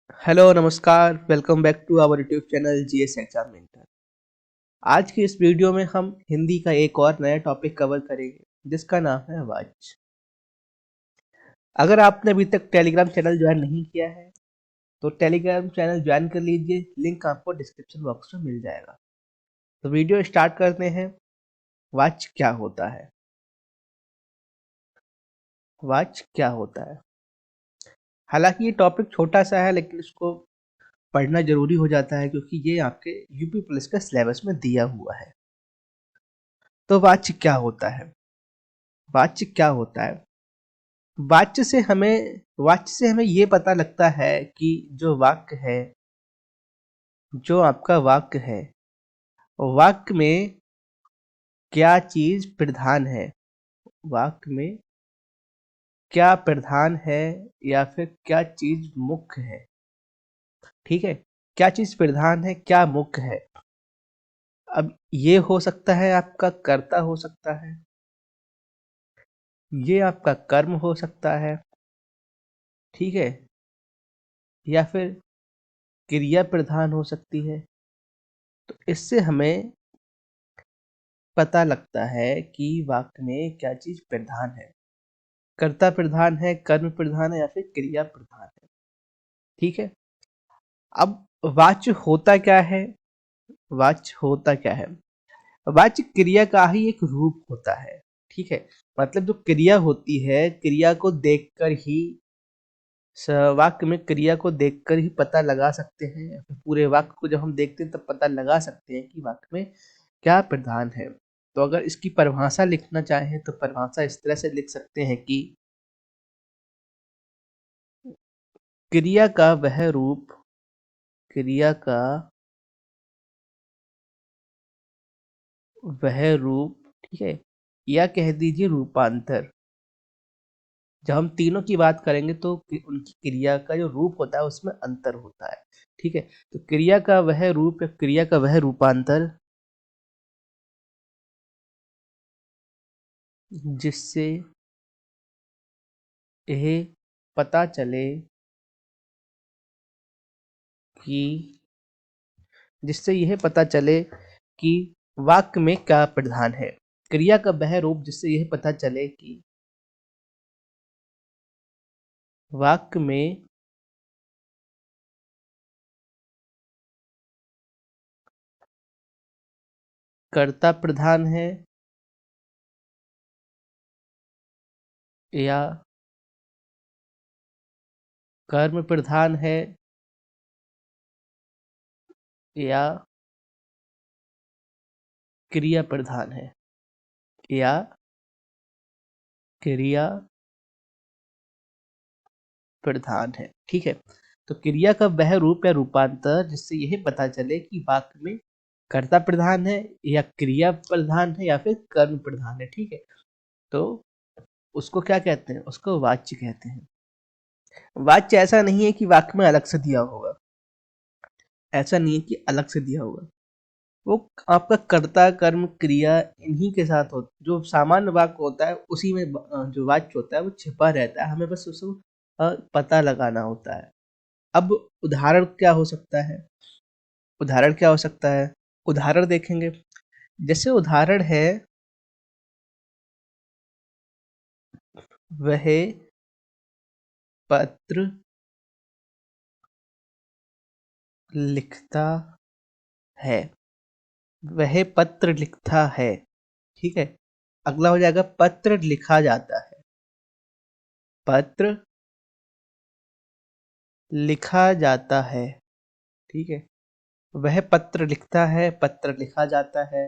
Hello नमस्कार welcome back to our YouTube channel GS exam mentor. आज की इस वीडियो में हम हिंदी का एक और नया टॉपिक कवर करेंगे जिसका नाम है वाच। अगर आपने अभी तक टेलीग्राम चैनल ज्वाइन नहीं किया है तो टेलीग्राम चैनल ज्वाइन कर लीजिए, लिंक आपको डिस्क्रिप्शन बॉक्स में मिल जाएगा। तो वीडियो स्टार्ट करते हैं। वाच क्या होता है? वाच क्या होता है? हालांकि ये टॉपिक छोटा सा है लेकिन इसको पढ़ना जरूरी हो जाता है क्योंकि ये आपके यूपी पुलिस के सिलेबस में दिया हुआ है। तो वाच क्या होता है? वाच्य क्या होता है? वाच्य से हमें ये पता लगता है कि जो वाक्य है, जो आपका वाक्य है, वाक्य में क्या चीज प्रधान है, वाक्य में क्या प्रधान है या फिर क्या चीज मुख्य है। ठीक है, क्या चीज प्रधान है, क्या मुख्य है। अब ये हो सकता है आपका कर्ता हो सकता है, ये आपका कर्म हो सकता है, ठीक है, या फिर क्रिया प्रधान हो सकती है। तो इससे हमें पता लगता है कि वाक्य में क्या चीज प्रधान है, कर्ता प्रधान है, कर्म प्रधान है या फिर क्रिया प्रधान है। ठीक है, अब वाच्य होता क्या है? वाच्य होता क्या है? वाच्य क्रिया का ही एक रूप होता है। ठीक है, मतलब जो क्रिया होती है, क्रिया को देखकर ही वाक्य में क्रिया को देखकर ही पता लगा सकते हैं या फिर पूरे वाक्य को जब हम देखते हैं तब पता लगा सकते हैं कि वाक्य में क्या प्रधान है। तो अगर इसकी परिभाषा लिखना चाहें तो परिभाषा इस तरह से लिख सकते हैं कि क्रिया का वह रूप, क्रिया का वह रूप, ठीक है, या कह दीजिए रूपांतर। जब हम तीनों की बात करेंगे तो उनकी क्रिया का जो रूप होता है उसमें अंतर होता है। ठीक है, तो क्रिया का वह रूप या क्रिया का वह रूपांतर जिससे यह पता चले कि जिससे यह पता चले कि वाक्य में क्या प्रधान है। क्रिया का वह रूप जिससे यह पता चले कि वाक्य में कर्ता प्रधान है या कर्म प्रधान है या क्रिया प्रधान है, या क्रिया प्रधान है। ठीक है, तो क्रिया का वह रूप या रूपांतर जिससे यह पता चले कि वाक्य में कर्ता प्रधान है या क्रिया प्रधान है या फिर कर्म प्रधान है। ठीक है, तो उसको क्या कहते हैं? उसको वाच्य कहते हैं। वाच्य ऐसा नहीं है कि वाक्य में अलग से दिया होगा, ऐसा नहीं है कि अलग से दिया होगा। वो आपका कर्ता कर्म क्रिया इन्हीं के साथ हो, जो सामान्य वाक्य होता है उसी में जो वाच्य होता है वो छिपा रहता है, हमें बस उसको पता लगाना होता है। अब उदाहरण क्या हो सकता है? उदाहरण क्या हो सकता है? उदाहरण देखेंगे, जैसे उदाहरण है वह पत्र लिखता है, वह पत्र लिखता है। ठीक है, अगला हो जाएगा पत्र लिखा जाता है, पत्र लिखा जाता है। ठीक है, वह पत्र लिखता है, पत्र लिखा जाता है,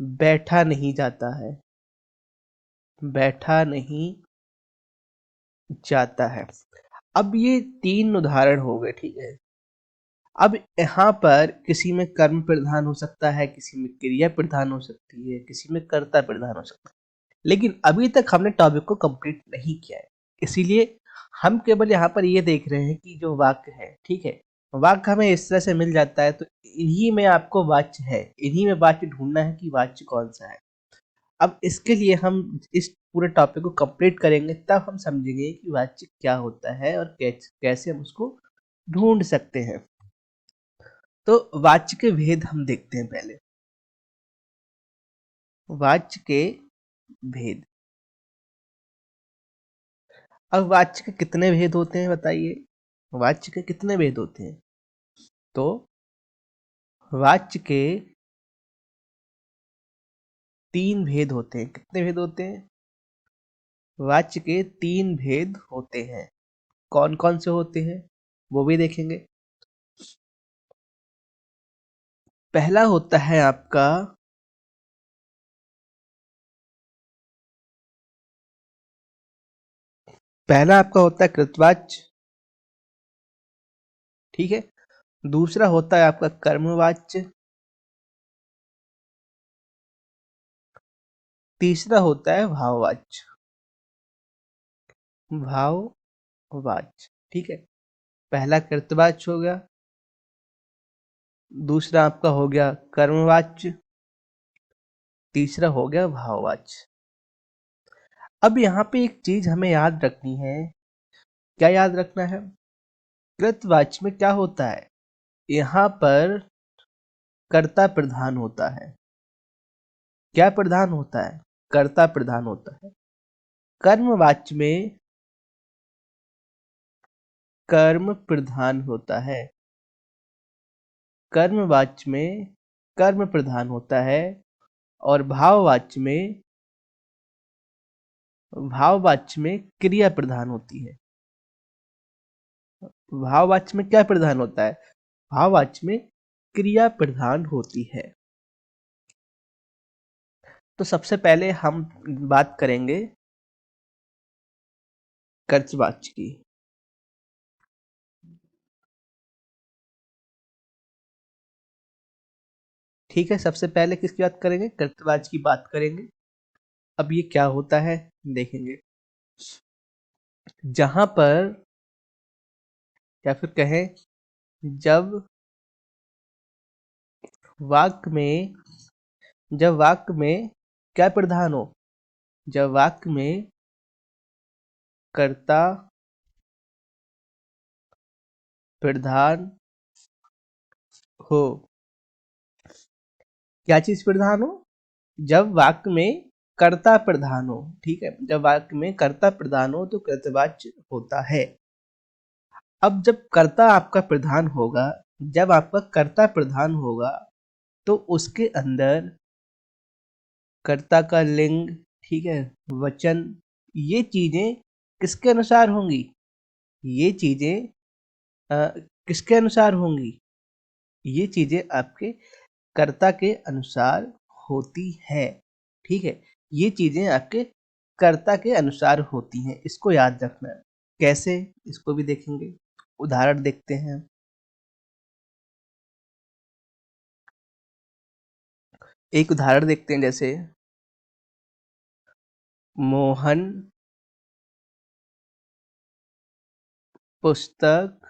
बैठा नहीं जाता है, बैठा नहीं जाता है। अब ये तीन उदाहरण हो गए। ठीक है, अब यहाँ पर किसी में कर्म प्रधान हो सकता है, किसी में क्रिया प्रधान हो सकती है, किसी में कर्ता प्रधान हो सकता है, लेकिन अभी तक हमने टॉपिक को कंप्लीट नहीं किया है। इसीलिए हम केवल यहाँ पर ये देख रहे हैं कि जो वाक्य है, ठीक है, वाक्य हमें इस तरह से मिल जाता है तो इन्हीं में आपको वाच्य है, इन्हीं में वाच्य ढूंढना है कि वाच्य कौन सा है। अब इसके लिए हम इस पूरे टॉपिक को कंप्लीट करेंगे तब हम समझेंगे कि वाच्य क्या होता है और कैसे हम उसको ढूंढ सकते हैं। तो वाच्य के भेद हम देखते हैं पहले। वाच्य के भेद। अब वाच्य के कितने भेद होते हैं बताइए? वाच्य के कितने भेद होते हैं? तो वाच्य के 3 भेद होते हैं। कितने भेद होते हैं? वाच्य के 3 भेद होते हैं। कौन कौन से होते हैं वो भी देखेंगे। पहला होता है आपका होता है कृतवाच्य, ठीक है। दूसरा होता है आपका कर्मवाच्य। तीसरा होता है भाववाच्य। भाववाच्य, ठीक है। पहला कृतवाच्य हो गया, दूसरा आपका हो गया कर्मवाच्य, तीसरा हो गया भाववाच्य। अब यहाँ पे एक चीज हमें याद रखनी है। क्या याद रखना है? कृतवाच्य में क्या होता है? यहाँ पर कर्ता प्रधान होता है। क्या प्रधान होता है? कर्ता प्रधान होता है। कर्मवाच्य में कर्म प्रधान होता है। कर्मवाच्य में कर्म प्रधान होता है और भाववाच्य में क्रिया प्रधान होती है। भाववाच्य में क्या प्रधान होता है? भाववाच्य में क्रिया प्रधान होती है। तो सबसे पहले हम बात करेंगे कर्तवाच्य की। ठीक है, सबसे पहले किसकी बात करेंगे? कर्तवाच्य की बात करेंगे। अब ये क्या होता है देखेंगे। जहां पर, या फिर कहें जब वाक्य में क्या प्रधान हो? जब वाक्य में कर्ता प्रधान हो। क्या चीज प्रधान हो? जब वाक्य में कर्ता प्रधान हो, ठीक है। जब वाक्य में कर्ता प्रधान हो तो कृतवाच्य होता है। अब जब कर्ता आपका प्रधान होगा, जब आपका कर्ता प्रधान होगा तो उसके अंदर कर्ता का लिंग, ठीक है, वचन, ये चीजें किसके अनुसार होंगी? ये चीजें किसके अनुसार होंगी? ये चीजें आपके कर्ता के अनुसार होती है, ठीक है। ये चीजें आपके कर्ता के अनुसार होती हैं, इसको याद रखना है। कैसे, इसको भी देखेंगे। उदाहरण देखते हैं। एक उदाहरण देखते हैं, जैसे मोहन पुस्तक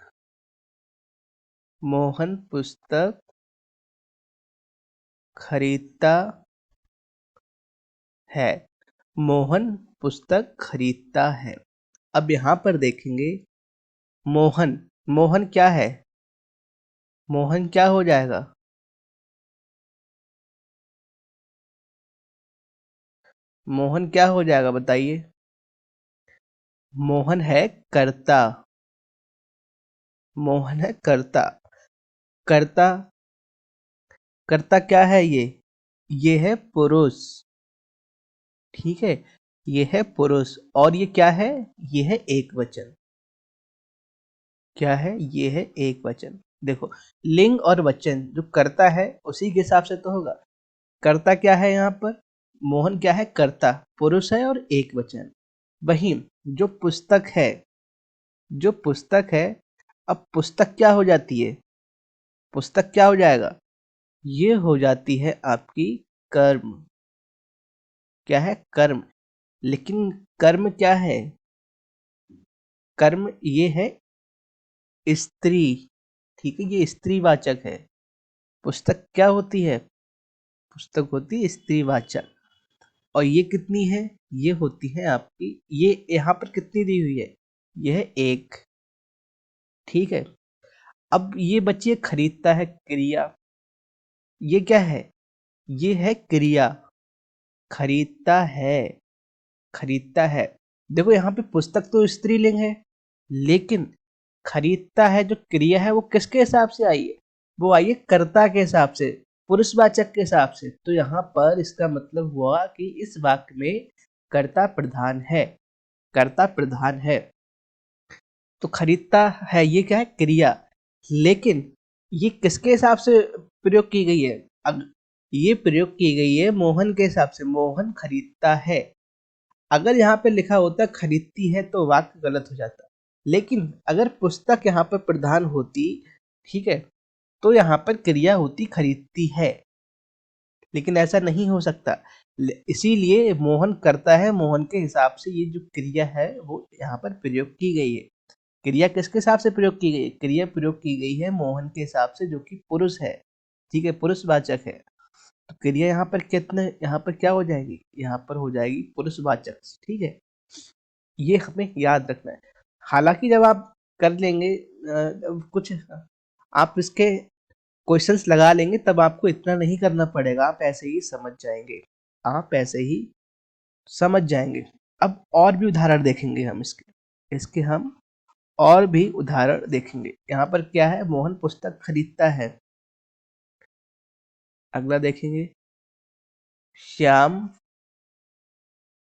खरीदता है। मोहन पुस्तक खरीदता है। अब यहां पर देखेंगे मोहन, मोहन क्या है? मोहन क्या हो जाएगा? मोहन क्या हो जाएगा बताइए? मोहन है कर्ता। मोहन है कर्ता। कर्ता, कर्ता क्या है ये है पुरुष, ठीक है। ये है पुरुष और ये क्या है? ये है एक वचन। क्या है? ये है एक वचन। देखो, लिंग और वचन जो कर्ता है उसी के हिसाब से तो होगा। कर्ता क्या है यहाँ पर? मोहन क्या है? कर्ता, पुरुष है और एक वचन। वही जो पुस्तक है, जो पुस्तक है, अब पुस्तक क्या हो जाती है? पुस्तक क्या हो जाएगा? ये हो जाती है आपकी कर्म। क्या है? कर्म। लेकिन कर्म क्या है? कर्म ये है स्त्री, ठीक है, ये स्त्रीवाचक है। पुस्तक क्या होती है? पुस्तक होती है स्त्रीवाचक। और ये कितनी है, ये होती है आपकी, ये यहाँ पर कितनी दी हुई है, ये है 1। ठीक है, अब ये बच्चे खरीदता है क्रिया, ये क्या है, ये है क्रिया, खरीदता है, खरीदता है। देखो यहाँ पे पुस्तक तो स्त्रीलिंग है, लेकिन खरीदता है जो क्रिया है वो किसके हिसाब से आई है, वो आई है कर्ता के हिसाब से, पुरुषवाचक के हिसाब से। तो यहाँ पर इसका मतलब हुआ कि इस वाक्य में कर्ता प्रधान है, कर्ता प्रधान है। तो खरीदता है ये क्या है, क्रिया, लेकिन ये किसके हिसाब से प्रयोग की गई है, अब ये प्रयोग की गई है मोहन के हिसाब से, मोहन खरीदता है। अगर यहाँ पे लिखा होता खरीदती है तो वाक्य गलत हो जाता, लेकिन अगर पुस्तक यहाँ पर प्रधान होती, ठीक है, तो यहाँ पर क्रिया होती खरीदती है, लेकिन ऐसा नहीं हो सकता। इसीलिए मोहन करता है, मोहन के हिसाब से ये जो क्रिया है वो यहाँ पर प्रयोग की गई है। क्रिया किसके हिसाब से प्रयोग की गई है, क्रिया प्रयोग की गई है मोहन के हिसाब से, जो कि पुरुष है, ठीक है, पुरुषवाचक है। तो क्रिया यहाँ पर कितने, यहाँ पर क्या हो जाएगी, यहाँ पर हो जाएगी पुरुषवाचक। ठीक है, ये हमें याद रखना है। हालांकि जब आप कर लेंगे कुछ आप इसके क्वेश्चंस लगा लेंगे, तब आपको इतना नहीं करना पड़ेगा, आप ऐसे ही समझ जाएंगे, आप ऐसे ही समझ जाएंगे। अब और भी उदाहरण देखेंगे हम इसके, हम और भी उदाहरण देखेंगे। यहाँ पर क्या है, मोहन पुस्तक खरीदता है। अगला देखेंगे, श्याम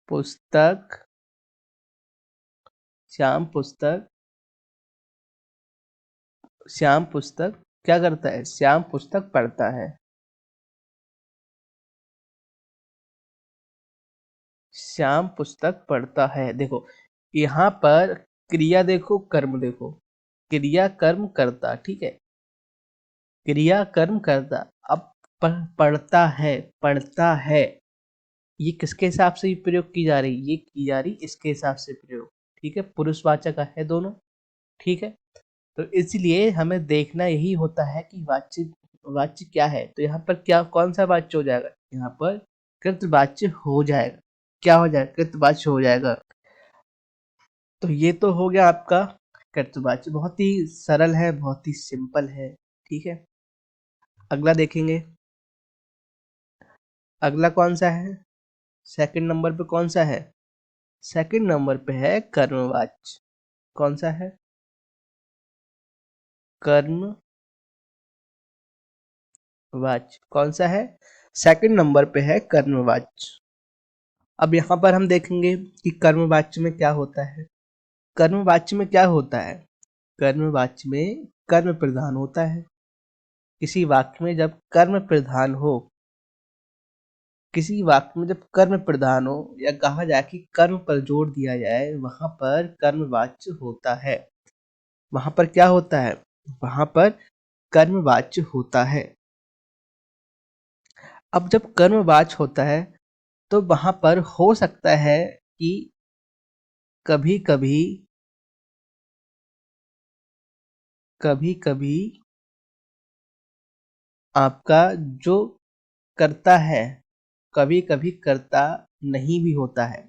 पुस्तक, श्याम पुस्तक, श्याम पुस्तक क्या करता है, श्याम पुस्तक पढ़ता है। श्याम पुस्तक पढ़ता है। देखो यहाँ पर क्रिया देखो, कर्म देखो, क्रिया कर्म करता, ठीक है, क्रिया कर्म करता। अब पढ़ता है, पढ़ता है, ये किसके हिसाब से प्रयोग की जा रही, ये की जा रही इसके हिसाब से प्रयोग, ठीक है, पुरुषवाचक है दोनों, ठीक है। तो इसलिए हमें देखना यही होता है कि वाच्य, वाच्य क्या है। तो यहाँ पर क्या, कौन सा वाच्य हो जाएगा, यहाँ पर कृतवाच्य हो जाएगा। क्या हो जाएगा, कृतवाच्य हो जाएगा। तो ये तो हो गया आपका कृतवाच्य, बहुत ही सरल है, बहुत ही सिंपल है, ठीक है। अगला देखेंगे, अगला कौन सा है, सेकंड नंबर पे कौन सा है, सेकंड नंबर पे है कर्मवाच्य। कौन सा है, कर्मवाच्य, कौन सा है, सेकंड नंबर पे है कर्मवाच्य। अब यहाँ पर हम देखेंगे कि कर्मवाच्य में क्या होता है। कर्मवाच्य में क्या होता है, कर्मवाच्य में कर्म प्रधान होता है। किसी वाक्य में जब कर्म प्रधान हो, किसी वाक्य में जब कर्म प्रधान हो, या कहा जाए कि कर्म पर जोर दिया जाए, वहां पर कर्मवाच्य होता है। वहां पर क्या होता है, वहां पर कर्मवाच्य होता है। अब जब कर्मवाच्य होता है तो वहां पर हो सकता है कि कभी कभी, कभी कभी आपका जो करता है, कभी कभी करता नहीं भी होता है,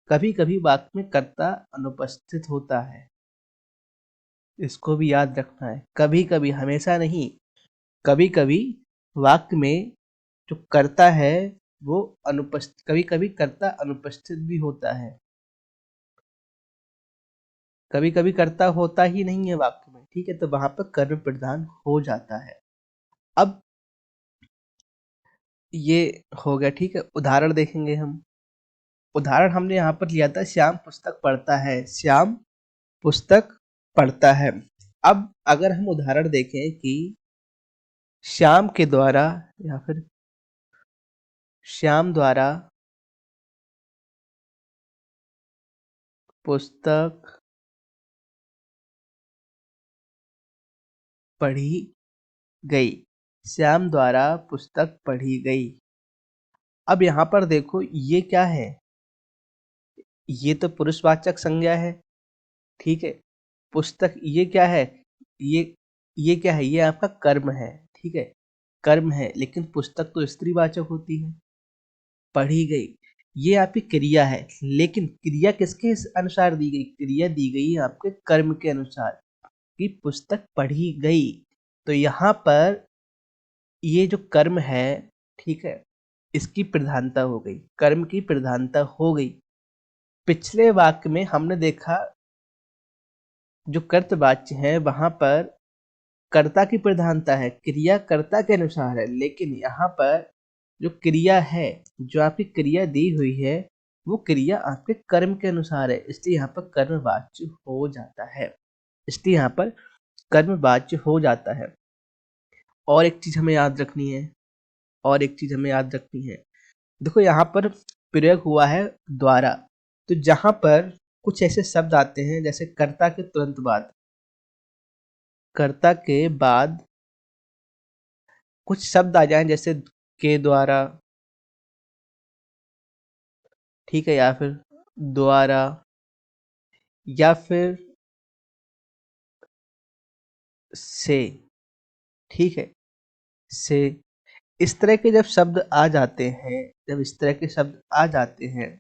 कभी कभी वाक्य में कर्ता अनुपस्थित होता है। इसको भी याद रखना है, कभी कभी, हमेशा नहीं, कभी कभी वाक्य में जो कर्ता है वो अनुपस्थित, कभी कभी कर्ता अनुपस्थित भी होता है, कभी कभी कर्ता होता ही नहीं है वाक्य में, ठीक है, तो वहां पर कर्म प्रधान हो जाता है। अब ये हो गया, ठीक है। उदाहरण देखेंगे हम, उदाहरण हमने यहाँ पर लिया था, श्याम पुस्तक पढ़ता है, श्याम पुस्तक पढ़ता है। अब अगर हम उदाहरण देखें कि श्याम के द्वारा, या फिर श्याम द्वारा पुस्तक पढ़ी गई, श्याम द्वारा पुस्तक पढ़ी गई। अब यहाँ पर देखो ये क्या है, ये तो पुरुषवाचक संज्ञा है, ठीक है। पुस्तक ये क्या है, ये क्या है, ये आपका कर्म है, ठीक है, कर्म है, लेकिन पुस्तक तो स्त्रीवाचक होती है, पढ़ी गई, ये आपकी क्रिया है, लेकिन क्रिया किसके अनुसार दी गई? क्रिया दी गई आपके कर्म के अनुसार कि पुस्तक पढ़ी गई। तो यहाँ पर ये जो कर्म है, ठीक है, इसकी प्रधानता हो गई, कर्म की प्रधानता हो गई। पिछले वाक्य में हमने देखा जो कर्तवाच्य है वहां पर कर्ता की प्रधानता है, क्रिया कर्ता के अनुसार है, लेकिन यहाँ पर जो क्रिया है, जो आपकी क्रिया दी हुई है, वो क्रिया आपके कर्म के अनुसार है, इसलिए यहाँ पर कर्मवाच्य हो जाता है। इसलिए यहाँ पर कर्मवाच्य हो जाता है। और एक चीज हमें याद रखनी है, और एक चीज हमें याद रखनी है। देखो यहाँ पर प्रयोग हुआ है द्वारा, तो जहां पर कुछ ऐसे शब्द आते हैं जैसे कर्ता के तुरंत बाद, कर्ता के बाद कुछ शब्द आ जाएं जैसे के द्वारा, ठीक है, या फिर द्वारा, या फिर से, ठीक है, से, इस तरह के जब शब्द आ जाते हैं, जब इस तरह के शब्द आ जाते हैं,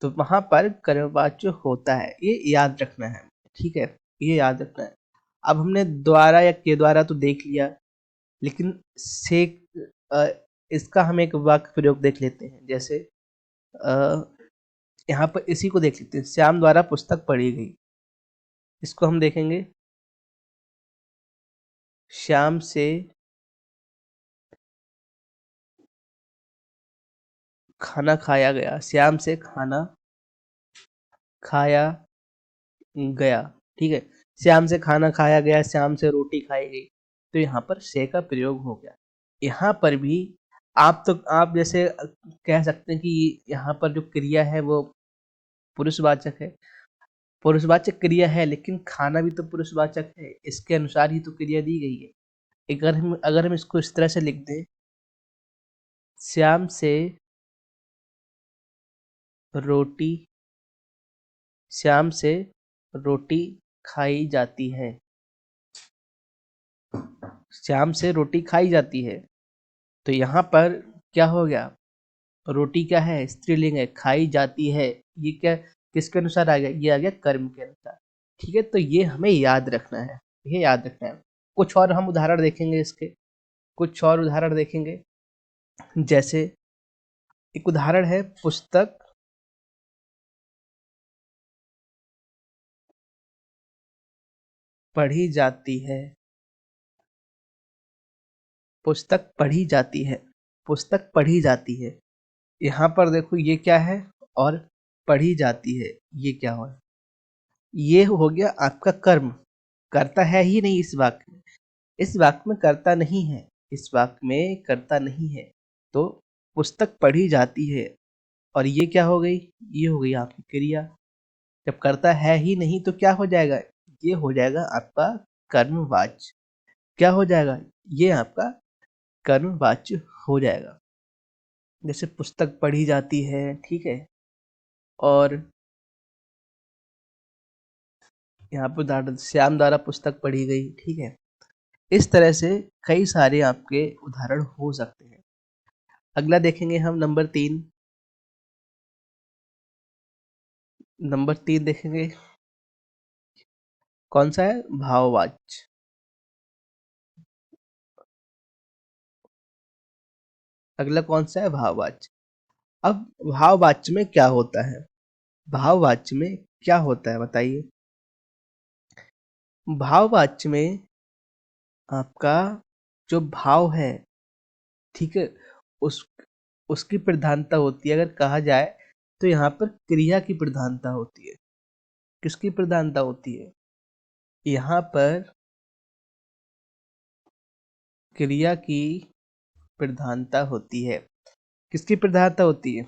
तो वहां पर कर्मवाच्य होता है, ये याद रखना है, ठीक है, ये याद रखना है। अब हमने द्वारा या के द्वारा तो देख लिया, लेकिन से अ, इसका हम एक वाक्य प्रयोग देख लेते हैं। जैसे अ, यहाँ पर इसी को देख लेते हैं, श्याम द्वारा पुस्तक पढ़ी गई। इसको हम देखेंगे, श्याम से खाना खाया गया, श्याम से खाना खाया गया, ठीक है, श्याम से खाना खाया गया, श्याम से रोटी खाई गई। तो यहाँ पर से का प्रयोग हो गया। यहाँ पर भी आप जैसे कह सकते हैं कि यहाँ पर जो क्रिया है वो पुरुषवाचक है, पुरुषवाचक क्रिया है, लेकिन खाना भी तो पुरुषवाचक है, इसके अनुसार ही तो क्रिया दी गई है। अगर हम इसको इस तरह से लिख दें, श्याम से रोटी, श्याम से रोटी खाई जाती है, श्याम से रोटी खाई जाती है। तो यहाँ पर क्या हो गया? रोटी क्या है? स्त्रीलिंग है, खाई जाती है, ये क्या किसके अनुसार आ गया? ये आ गया कर्म के अनुसार, ठीक है। तो ये हमें याद रखना है, ये याद रखना है। कुछ और हम उदाहरण देखेंगे इसके, कुछ और उदाहरण देखेंगे। जैसे एक उदाहरण है, पुस्तक पढ़ी जाती है, पुस्तक पढ़ी जाती है, पुस्तक पढ़ी जाती है। यहाँ पर देखो ये क्या है, और पढ़ी जाती है, ये क्या हो? ये हो गया आपका कर्म, कर्ता है ही नहीं इस वाक्य में, इस वाक्य में कर्ता नहीं है, इस वाक्य में कर्ता नहीं है। तो पुस्तक पढ़ी जाती है, और ये क्या हो गई? ये हो गई आपकी क्रिया। जब कर्ता है ही नहीं तो क्या हो जाएगा? ये हो जाएगा आपका कर्मवाच्य। क्या हो जाएगा? ये आपका कर्मवाच्य हो जाएगा। जैसे पुस्तक पढ़ी जाती है, ठीक है, और यहाँ पर उदाहरण श्याम द्वारा पुस्तक पढ़ी गई, ठीक है। इस तरह से कई सारे आपके उदाहरण हो सकते हैं। अगला देखेंगे हम, नंबर 3, नंबर 3 देखेंगे, कौन सा है? भाववाच्य। अगला कौन सा है? भाववाच्य। अब भाववाच्य में क्या होता है? भाववाच्य में क्या होता है बताइए? भाववाच्य में आपका जो भाव है, ठीक है, उस उसकी प्रधानता होती है। अगर कहा जाए तो यहाँ पर क्रिया की प्रधानता होती है। किसकी प्रधानता होती है? यहाँ पर क्रिया की प्रधानता होती है। किसकी प्रधानता होती है?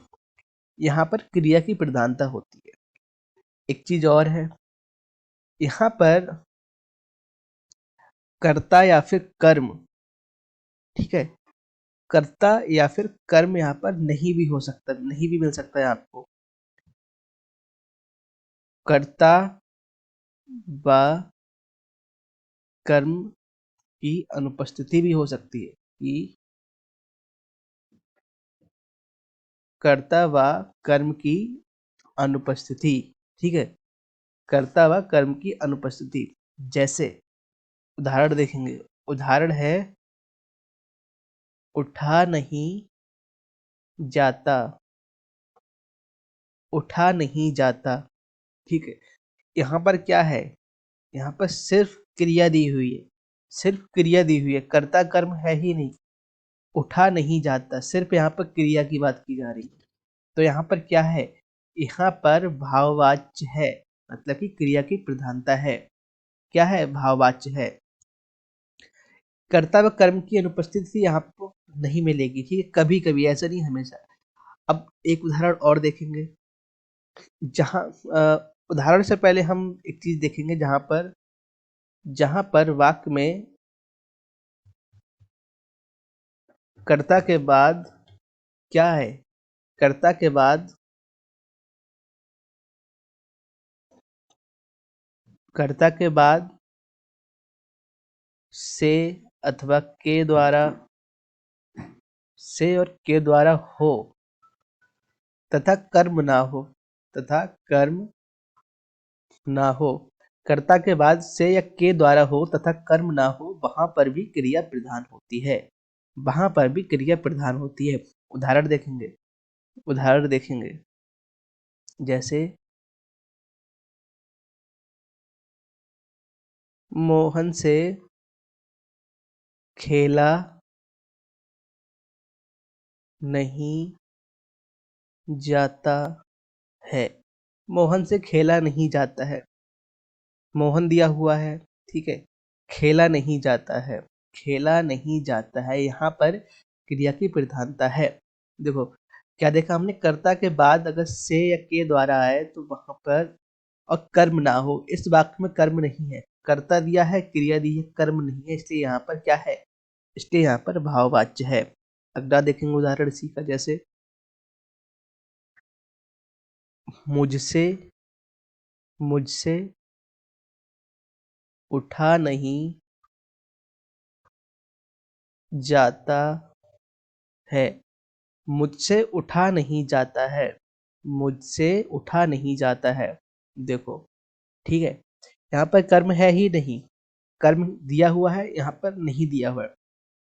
यहाँ पर क्रिया की प्रधानता होती है। एक चीज और है, यहाँ पर कर्ता या फिर कर्म, ठीक है, कर्ता या फिर कर्म यहाँ पर नहीं भी हो सकता, नहीं भी मिल सकता है आपको। कर्ता व कर्म की अनुपस्थिति भी हो सकती है, कि कर्ता व कर्म की अनुपस्थिति। ठीक है, कर्ता व कर्म की अनुपस्थिति। जैसे उदाहरण देखेंगे, उदाहरण है उठा नहीं जाता, उठा नहीं जाता। ठीक है, यहाँ पर क्या है, यहाँ पर सिर्फ क्रिया दी हुई है, सिर्फ क्रिया दी हुई है, कर्ता कर्म है ही नहीं। उठा नहीं जाता, सिर्फ यहाँ पर क्रिया की बात की जा रही है। तो यहाँ पर क्या है, यहाँ पर भाववाच्य है, मतलब कि क्रिया की प्रधानता है। क्या है, भाववाच्य है। कर्ता व कर्म की अनुपस्थिति यहाँ पर नहीं मिलेगी। ठीक है, कभी कभी, ऐसा नहीं हमेशा। अब एक उदाहरण और देखेंगे, जहाँ उदाहरण से पहले हम एक चीज देखेंगे, जहां पर वाक्य में कर्ता के बाद क्या है, कर्ता के बाद, कर्ता के बाद से अथवा के द्वारा, से और के द्वारा हो तथा कर्म ना हो, तथा कर्म ना हो। कर्ता के बाद से या के द्वारा हो तथा कर्म ना हो, वहां पर भी क्रिया प्रधान होती है, वहां पर भी क्रिया प्रधान होती है। उदाहरण देखेंगे, उदाहरण देखेंगे, जैसे मोहन से खेला नहीं जाता है, मोहन से खेला नहीं जाता है, मोहन दिया हुआ है। ठीक है, खेला नहीं जाता है, खेला नहीं जाता है, यहाँ पर क्रिया की प्रधानता है। देखो क्या देखा हमने, कर्ता के बाद अगर से या के द्वारा आए तो वहां पर, और कर्म ना हो, इस वाक्य में कर्म नहीं है, कर्ता दिया है, क्रिया दी है, कर्म नहीं है, इसलिए यहाँ पर क्या है, इसलिए यहाँ पर भाववाच्य है। अगला देखेंगे उदाहरण इसी का, जैसे मुझसे, मुझसे उठा नहीं जाता है, मुझसे उठा नहीं जाता है, मुझसे उठा नहीं जाता है। देखो ठीक है, यहाँ पर कर्म है ही नहीं, कर्म दिया हुआ है, यहाँ पर नहीं दिया हुआ है,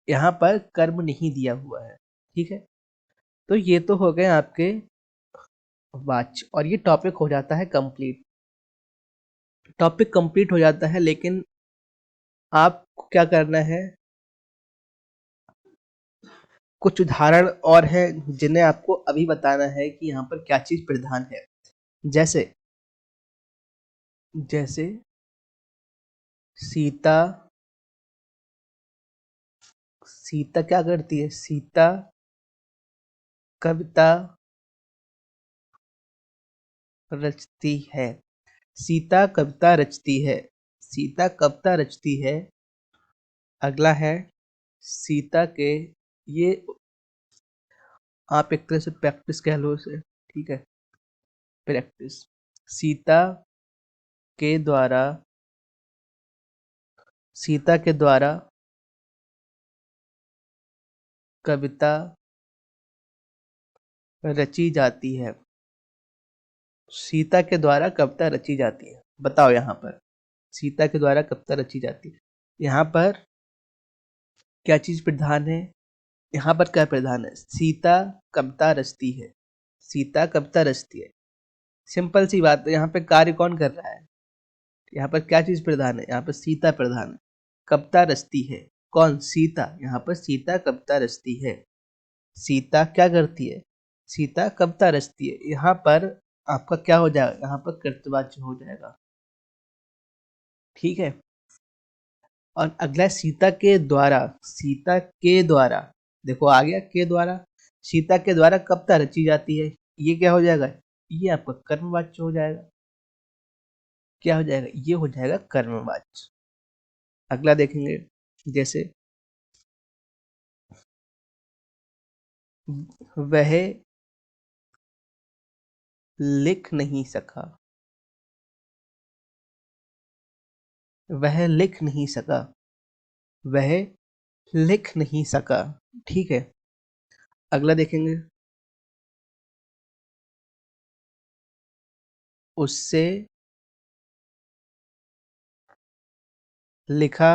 यहाँ पर कर्म नहीं दिया हुआ है। ठीक है, तो ये तो हो गए आपके वाच्य, और ये टॉपिक हो जाता है कंप्लीट, टॉपिक कंप्लीट हो जाता है। लेकिन आपको क्या करना है, कुछ उदाहरण और हैं जिन्हें आपको अभी बताना है कि यहाँ पर क्या चीज प्रधान है। जैसे, जैसे सीता, सीता क्या करती है, सीता कविता रचती है, सीता कविता रचती है, सीता कविता रचती है। अगला है सीता के, ये आप एक तरह से प्रैक्टिस कह लो इसे। ठीक है, प्रैक्टिस, सीता के द्वारा, सीता के द्वारा कविता रची जाती है, सीता के द्वारा कविता रची जाती है। बताओ यहाँ पर सीता के द्वारा कविता रची जाती है, यहाँ पर क्या चीज प्रधान है, यहाँ पर क्या प्रधान है, सीता कविता रचती है, सीता कविता रचती है। सिंपल सी बात है, यहाँ पे कार्य कौन कर रहा है, यहाँ पर क्या चीज प्रधान है, यहाँ पर सीता प्रधान है, कविता रचती है, कौन, सीता, यहाँ पर सीता कविता रचती है, सीता क्या करती है, सीता कविता रचती है। यहाँ पर आपका क्या हो जाएगा, यहाँ पर कर्तवाच्य हो जाएगा। ठीक है, और अगला सीता के द्वारा, सीता के द्वारा, देखो आ गया के द्वारा, सीता के द्वारा कविता रची जाती है, ये क्या हो जाएगा, ये आपका कर्मवाच्य हो जाएगा। क्या हो जाएगा, ये हो जाएगा कर्मवाच्य। अगला देखेंगे, जैसे वह लिख नहीं सका, वह लिख नहीं सका, वह लिख नहीं सका। ठीक है, अगला देखेंगे, उससे लिखा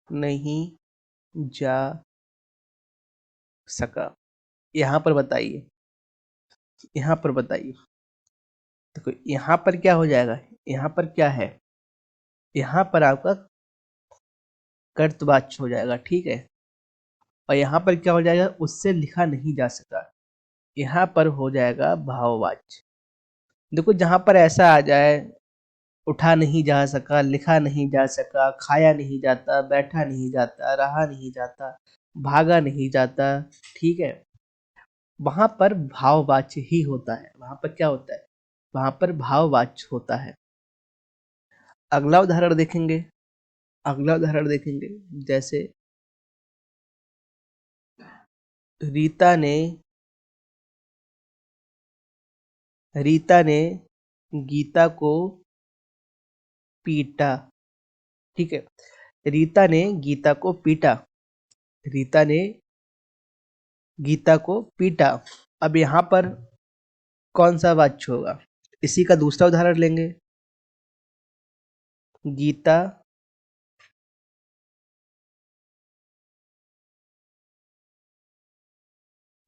नहीं जा सका। यहाँ पर बताइए, यहाँ पर बताइए। देखो यहाँ पर क्या हो जाएगा, यहाँ पर क्या है, यहाँ पर आपका कर्तवाच्य हो जाएगा, ठीक है। और यहाँ पर क्या हो जाएगा, उससे लिखा नहीं जा सका, यहाँ पर हो जाएगा भाववाच्य। देखो जहां पर ऐसा आ जाए, उठा नहीं जा सका, लिखा नहीं जा सका, खाया नहीं जाता, बैठा नहीं जाता, रहा नहीं जाता, भागा नहीं जाता, ठीक है, वहां पर भाववाच्य ही होता है। वहां पर क्या होता है, वहां पर भाववाच्य होता है। अगला उदाहरण देखेंगे, अगला उदाहरण देखेंगे, जैसे रीता ने रीता ने गीता को पीटा, ठीक है। रीता ने गीता को पीटा, रीता ने गीता को पीटा। अब यहाँ पर कौन सा वाच्य होगा, इसी का दूसरा उदाहरण लेंगे। गीता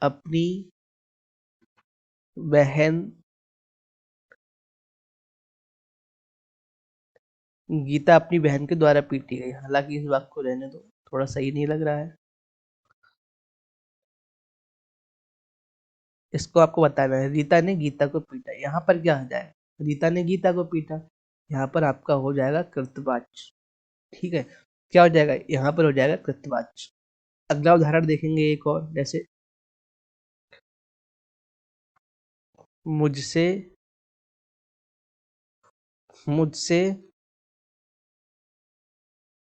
अपनी बहन गीता अपनी बहन के द्वारा पीटी गई। हालांकि इस वाक्य को रहने दो, थोड़ा सही नहीं लग रहा है, इसको आपको बताना है। रीता ने गीता को पीटा, यहाँ पर क्या हो जाएगा, रीता ने गीता को पीटा, यहाँ पर आपका हो जाएगा कृतवाच्य, ठीक है। क्या हो जाएगा, यहाँ पर हो जाएगा कृतवाच्य। अगला उदाहरण देखेंगे एक और, जैसे मुझसे मुझसे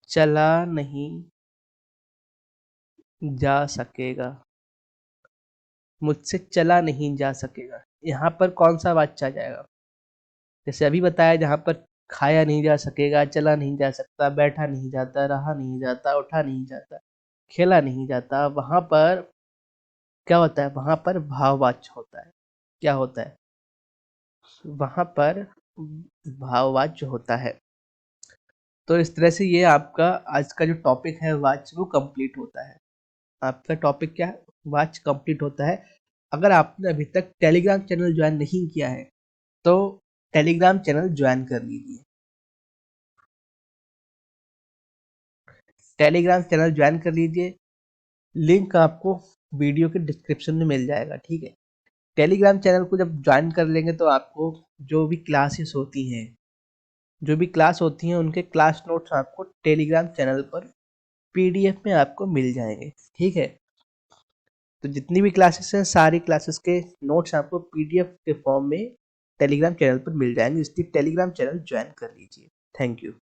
चला नहीं जा सकेगा, मुझसे चला नहीं जा सकेगा। यहाँ पर कौन सा वाच्य आ जाएगा, जैसे अभी बताया, जहाँ पर खाया नहीं जा सकेगा, चला नहीं जा सकता, बैठा नहीं जाता, रहा नहीं जाता, उठा नहीं जाता, खेला नहीं जाता, वहां पर क्या होता है, वहां पर भाववाच्य होता है। क्या होता है, वहां पर भाववाच्य होता है। तो इस तरह से ये आपका आज का जो टॉपिक है वाच्य, वो कंप्लीट होता है। आपका टॉपिक क्या है, वाच्य कंप्लीट होता है। अगर आपने अभी तक टेलीग्राम चैनल ज्वाइन नहीं किया है तो टेलीग्राम चैनल ज्वाइन कर लीजिए। टेलीग्राम चैनल ज्वाइन कर लीजिए, लिंक आपको वीडियो के डिस्क्रिप्शन में मिल जाएगा, ठीक है। टेलीग्राम चैनल को जब ज्वाइन कर लेंगे तो आपको जो भी क्लासेस होती हैं, जो भी क्लास होती हैं, उनके क्लास नोट्स आपको टेलीग्राम चैनल पर पीडीएफ में आपको मिल जाएंगे, ठीक है। तो जितनी भी क्लासेस हैं, सारी क्लासेस के नोट्स आपको पीडीएफ के फॉर्म में टेलीग्राम चैनल पर मिल जाएंगे, इसलिए टेलीग्राम चैनल ज्वाइन कर लीजिए। Thank you.